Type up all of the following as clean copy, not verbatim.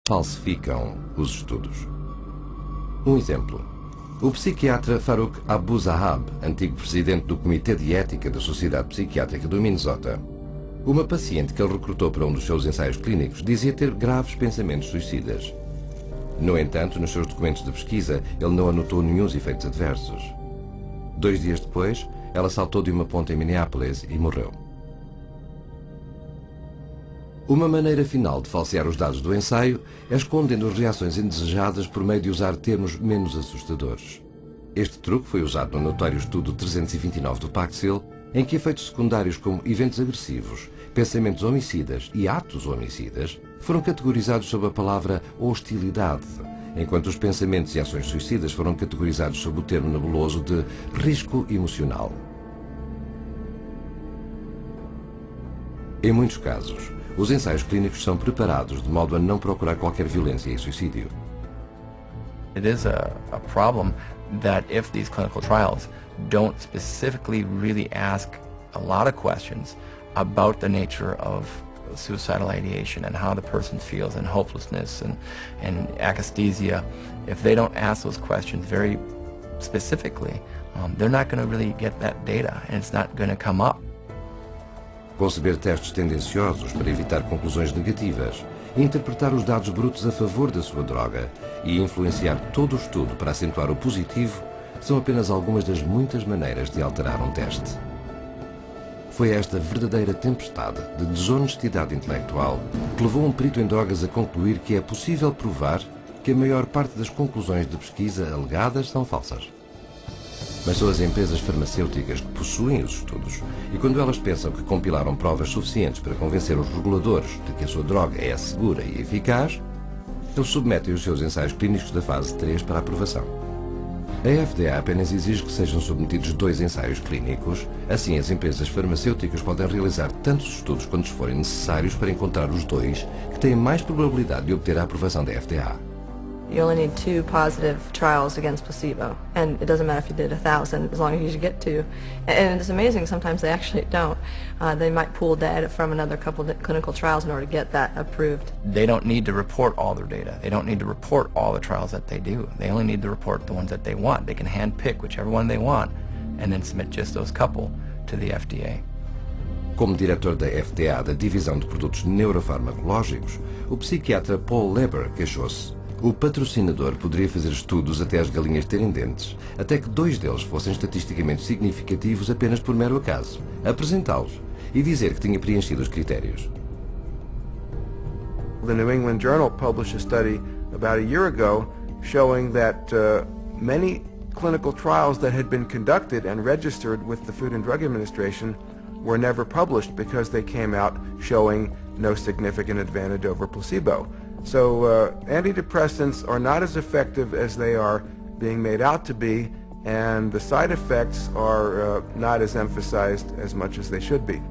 falsificam os estudos. Um exemplo. O psiquiatra Farouk Abu Zahab, antigo presidente do Comitê de Ética da Sociedade Psiquiátrica do Minnesota, uma paciente que ele recrutou para um dos seus ensaios clínicos dizia ter graves pensamentos suicidas. No entanto, nos seus documentos de pesquisa, ele não anotou nenhum efeitos adversos. 2 dias depois, ela saltou de uma ponte em Minneapolis e morreu. Uma maneira final de falsear os dados do ensaio é escondendo as reações indesejadas por meio de usar termos menos assustadores. Este truque foi usado no notório estudo 329 do Paxil, em que efeitos secundários como eventos agressivos, pensamentos homicidas e atos homicidas foram categorizados sob a palavra hostilidade, enquanto os pensamentos e ações suicidas foram categorizados sob o termo nebuloso de risco emocional. Em muitos casos, os ensaios clínicos são preparados de modo a não procurar qualquer violência e suicídio. It is a problem that if these clinical trials don't specifically really ask a lot of questions about the nature of suicidal ideation and how the person feels and hopelessness and akathisia, if they don't ask those questions very specifically, they're not going to really get that data and it's not going to come up. Conceber testes tendenciosos para evitar conclusões negativas, interpretar os dados brutos a favor da sua droga e influenciar todo o estudo para acentuar o positivo são apenas algumas das muitas maneiras de alterar um teste. Foi esta verdadeira tempestade de desonestidade intelectual que levou um perito em drogas a concluir que é possível provar que a maior parte das conclusões de pesquisa alegadas são falsas. Mas são as empresas farmacêuticas que possuem os estudos e quando elas pensam que compilaram provas suficientes para convencer os reguladores de que a sua droga é segura e eficaz, eles submetem os seus ensaios clínicos da fase 3 para aprovação. A FDA apenas exige que sejam submetidos 2 ensaios clínicos, assim as empresas farmacêuticas podem realizar tantos estudos quantos forem necessários para encontrar os 2 que têm mais probabilidade de obter a aprovação da FDA. You only need 2 positive trials against placebo, and it doesn't matter if you did 1,000, as long as you get 2. And it's amazing, sometimes they actually don't. They might pool data from another couple of clinical trials in order to get that approved. They don't need to report all their data. They don't need to report all the trials that they do. They only need to report the ones that they want. They can handpick whichever one they want, and then submit just those couple to the FDA. Como diretor da FDA da Divisão de Produtos Neurofarmacológicos, o psiquiatra Paul Leber queixou-se. O patrocinador poderia fazer estudos até as galinhas terem dentes, até que 2 deles fossem estatisticamente significativos apenas por mero acaso, apresentá-los e dizer que tinha preenchido os critérios. The New England Journal published a study about a year ago showing that many clinical trials that had been conducted and registered with the Food and Drug Administration were never published because they came out showing no significant advantage over placebo. So antidepressants are not as effective as they are being made out to be, and the side effects are not as emphasized as much as they should be.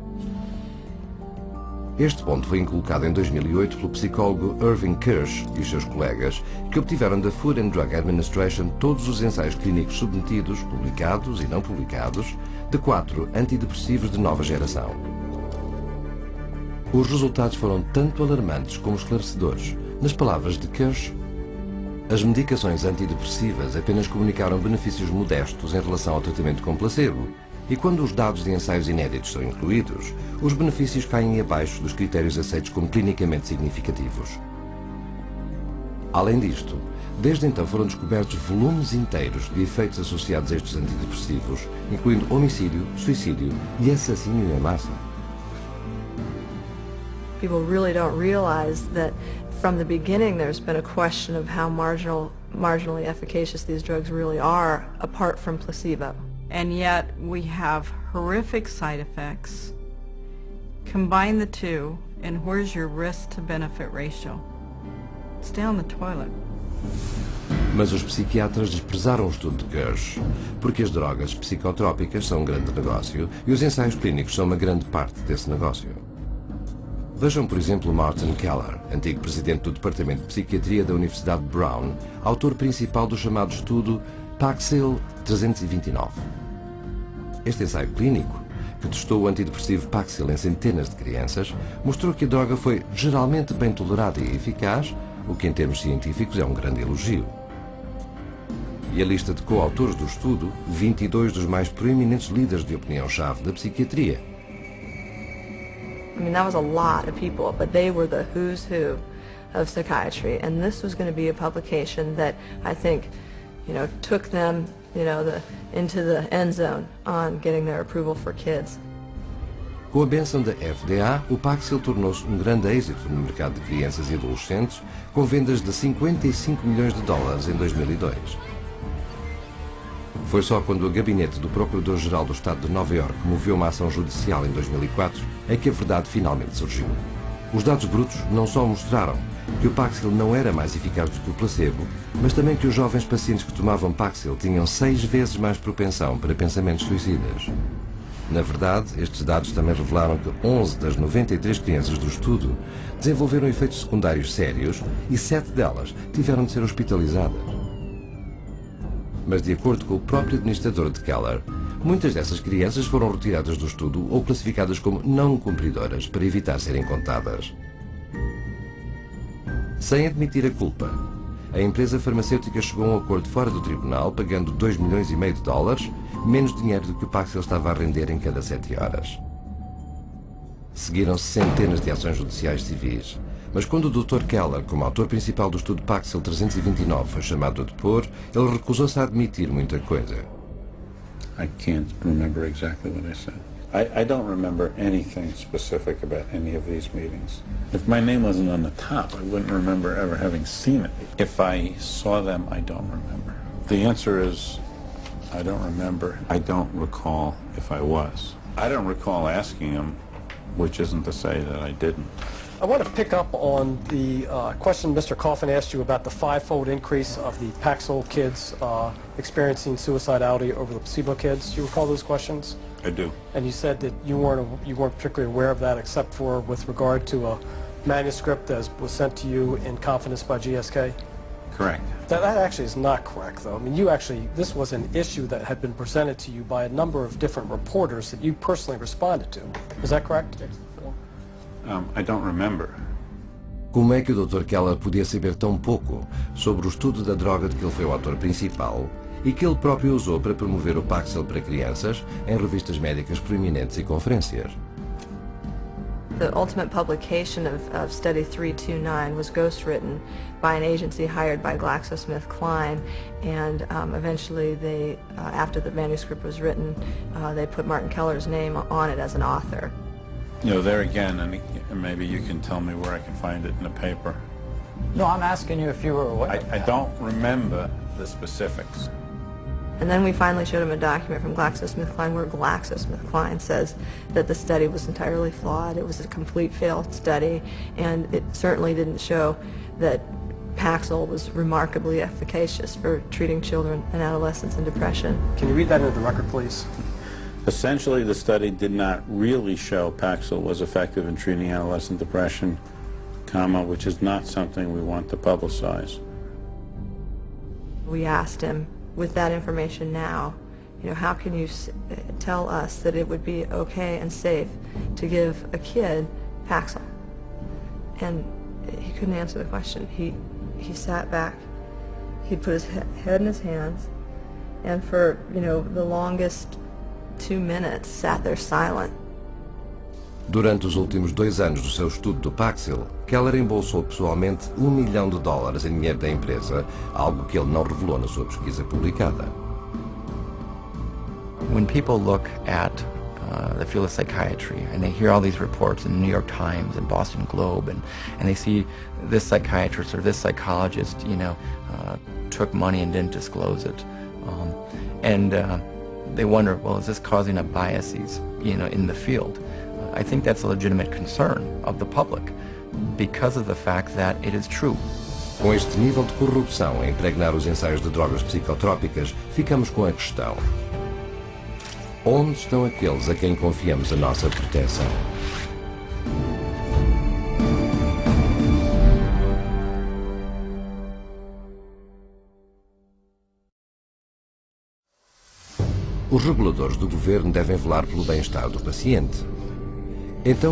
Este ponto foi inculcado em 2008 pelo psicólogo Irving Kirsch e os seus colegas, que obtiveram da Food and Drug Administration todos os ensaios clínicos submetidos, publicados e não publicados, de 4 antidepressivos de nova geração. Os resultados foram tanto alarmantes como esclarecedores. Nas palavras de Kirsch, as medicações antidepressivas apenas comunicaram benefícios modestos em relação ao tratamento com placebo, e quando os dados de ensaios inéditos são incluídos, os benefícios caem abaixo dos critérios aceitos como clinicamente significativos. Além disto, desde então foram descobertos volumes inteiros de efeitos associados a estes antidepressivos, incluindo homicídio, suicídio e assassínio em massa. People really don't realize that from the beginning there's been a question of how marginally efficacious these drugs really are apart from placebo. And yet we have horrific side effects. Combine the two, and where's your risk to benefit ratio? It's down the toilet. Mas os psiquiatras desprezaram o estudo de Kirsch, porque as drogas psicotrópicas são um grande negócio e os ensaios clínicos são uma grande parte desse negócio. Vejam, por exemplo, Martin Keller, antigo presidente do Departamento de Psiquiatria da Universidade Brown, autor principal do chamado estudo Paxil 329. Este ensaio clínico, que testou o antidepressivo Paxil em centenas de crianças, mostrou que a droga foi geralmente bem tolerada e eficaz, o que em termos científicos é um grande elogio. E a lista de coautores do estudo, 22 dos mais proeminentes líderes de opinião-chave da psiquiatria. I mean, that was a lot of people, but they were the who's who of psychiatry, and this was going to be a publication that I think, took them, into the end zone on getting their approval for kids. Com a bênção da FDA, o Paxil tornou-se um grande êxito no mercado de crianças e adolescentes, com vendas de 55 milhões de dólares em 2002. Foi só quando o gabinete do Procurador-Geral do Estado de Nova Iorque moveu uma ação judicial em 2004 é que a verdade finalmente surgiu. Os dados brutos não só mostraram que o Paxil não era mais eficaz do que o placebo, mas também que os jovens pacientes que tomavam Paxil tinham 6 vezes mais propensão para pensamentos suicidas. Na verdade, estes dados também revelaram que 11 das 93 crianças do estudo desenvolveram efeitos secundários sérios e 7 delas tiveram de ser hospitalizadas. Mas, de acordo com o próprio administrador de Keller, muitas dessas crianças foram retiradas do estudo ou classificadas como não cumpridoras para evitar serem contadas. Sem admitir a culpa, a empresa farmacêutica chegou a um acordo fora do tribunal, pagando 2,5 milhões de dólares, menos dinheiro do que o Paxil estava a render em cada 7 horas. Seguiram-se centenas de ações judiciais civis, mas quando o Dr. Keller, como autor principal do estudo Paxil 329, foi chamado a depor, ele recusou-se a admitir muita coisa. I can't remember exactly what I said. I don't remember anything specific about any of these meetings. If my name wasn't on the top, I wouldn't remember ever having seen it. If I saw them, I don't remember. The answer is, I don't remember. I don't recall if I was. I don't recall asking him, which isn't to say that I didn't. I want to pick up on the question Mr. Coffin asked you about the 5-fold increase of the Paxil kids experiencing suicidality over the placebo kids. Do you recall those questions? I do. And you said that you weren't particularly aware of that, except for with regard to a manuscript that was sent to you in confidence by GSK. Correct. That actually is not correct, though. I mean, this was an issue that had been presented to you by a number of different reporters that you personally responded to. Is that correct? I don't remember. Como é que o Dr. Keller podia saber tão pouco sobre o estudo da droga de que ele foi o autor principal e que ele próprio usou para promover o Paxil para crianças em revistas médicas proeminentes e conferências? The ultimate publication of Study 329 was ghostwritten by an agency hired by GlaxoSmithKline, and eventually they, after the manuscript was written, they put Martin Keller's name on it as an author. There again, and maybe you can tell me where I can find it in the paper. No, I'm asking you if you were aware. I don't remember the specifics. And then we finally showed him a document from GlaxoSmithKline where GlaxoSmithKline says that the study was entirely flawed. It was a complete failed study, and it certainly didn't show that Paxil was remarkably efficacious for treating children and adolescents in depression. Can you read that into the record, please? Essentially, the study did not really show Paxil was effective in treating adolescent depression, which is not something we want to publicize. We asked him, with that information now, how can you tell us that it would be okay and safe to give a kid Paxil? And he couldn't answer the question. He sat back, he'd put his head in his hands, and for, the longest 2 minutes sat there silent. Durante os últimos 2 anos do seu estudo do Paxil, Keller embolsou pessoalmente $1 milhão em dinheiro da empresa, algo que ele não revelou na sua pesquisa publicada. When people look at the field of psychiatry and they hear all these reports in the New York Times and Boston Globe, and they see this psychiatrist or this psychologist, took money and didn't disclose it, they wonder, well, is this causing a biases, in the field? I think that's a legitimate concern of the public because of the fact that it is true. Com este nível de corrupção a impregnar os ensaios de drogas psicotrópicas, ficamos com a questão: onde estão aqueles a quem confiamos a nossa proteção? Os reguladores do governo devem velar pelo bem-estar do paciente. Então,